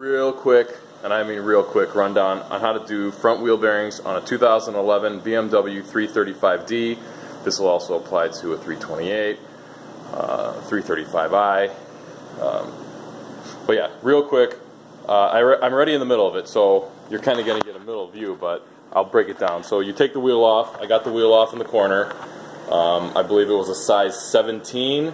Real quick, and I mean real quick, rundown on how to do front wheel bearings on a 2011 BMW 335D. This will also apply to a 328, 335i. But yeah, real quick, I'm already in the middle of it, so you're kind of going to get a middle view, but I'll break it down. So you take the wheel off. I got the wheel off in the corner. I believe it was a size 17.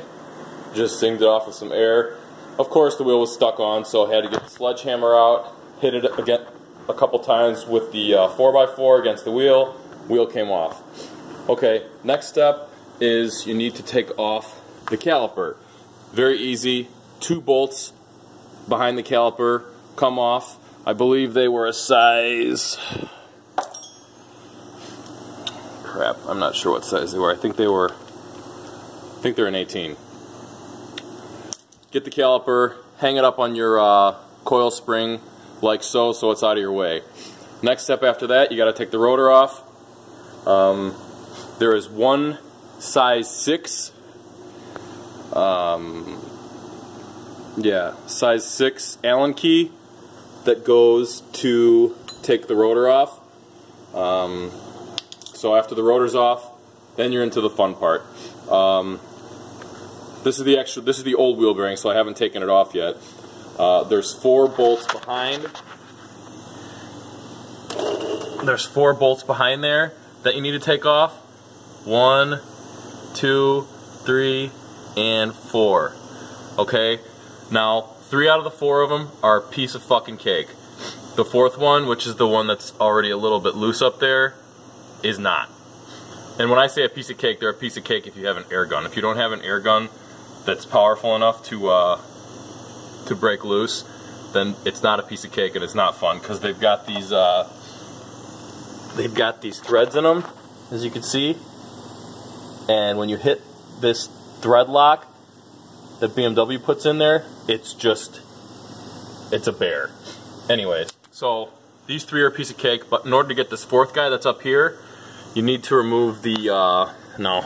Just singed it off with some air. Of course, the wheel was stuck on, so I had to get the sledgehammer out, hit it again a couple times with the 4x4 against the wheel. Wheel came off. Okay, next step is you need to take off the caliper. Very easy. 2 bolts behind the caliper come off. I believe they were a size... crap, I'm not sure what size they were. I think they're an 18. Get the caliper, hang it up on your coil spring like so it's out of your way. Next step after that, you got to take the rotor off. There is one size 6 size 6 Allen key that goes to take the rotor off. So after the rotor's off, then you're into the fun part. This is the old wheel bearing, so I haven't taken it off yet. There's 4 bolts behind. There's 4 bolts behind there that you need to take off. 1, 2, 3, and 4. Okay? Now, 3 out of the 4 of them are a piece of fucking cake. The 4th one, which is the one that's already a little bit loose up there, is not. And when I say a piece of cake, they're a piece of cake if you have an air gun. If you don't have an air gun that's powerful enough to break loose, then it's not a piece of cake and it's not fun, because they've got these threads in them, as you can see. And when you hit this thread lock that BMW puts in there, it's a bear. Anyways, so these 3 are a piece of cake, but in order to get this 4th guy that's up here, you need to remove the, no,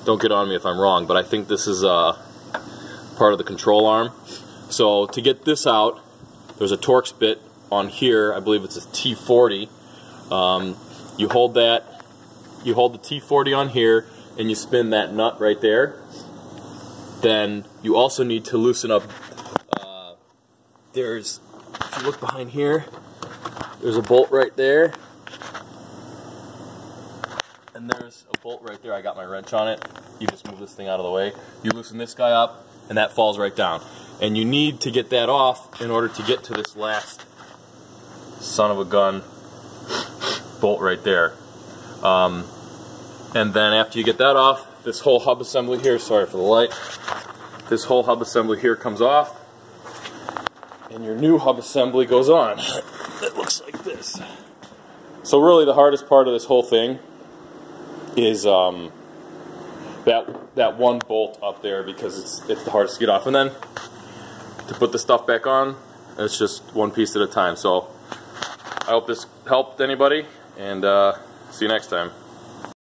don't get on me if I'm wrong, but I think this is part of the control arm. So to get this out, there's a Torx bit on here. I believe it's a T40. You hold the T40 on here, and you spin that nut right there. Then you also need to loosen up, if you look behind here, there's a bolt right there. And there's a bolt right there. I got my wrench on it. You just move this thing out of the way. You loosen this guy up, and that falls right down. And you need to get that off in order to get to this last son of a gun bolt right there. And then after you get that off, this whole hub assembly here, sorry for the light, this whole hub assembly here comes off, and your new hub assembly goes on. It looks like this. So really the hardest part of this whole thing is that one bolt up there, because it's the hardest to get off. And then to put the stuff back on, it's just one piece at a time. So I hope this helped anybody, and see you next time.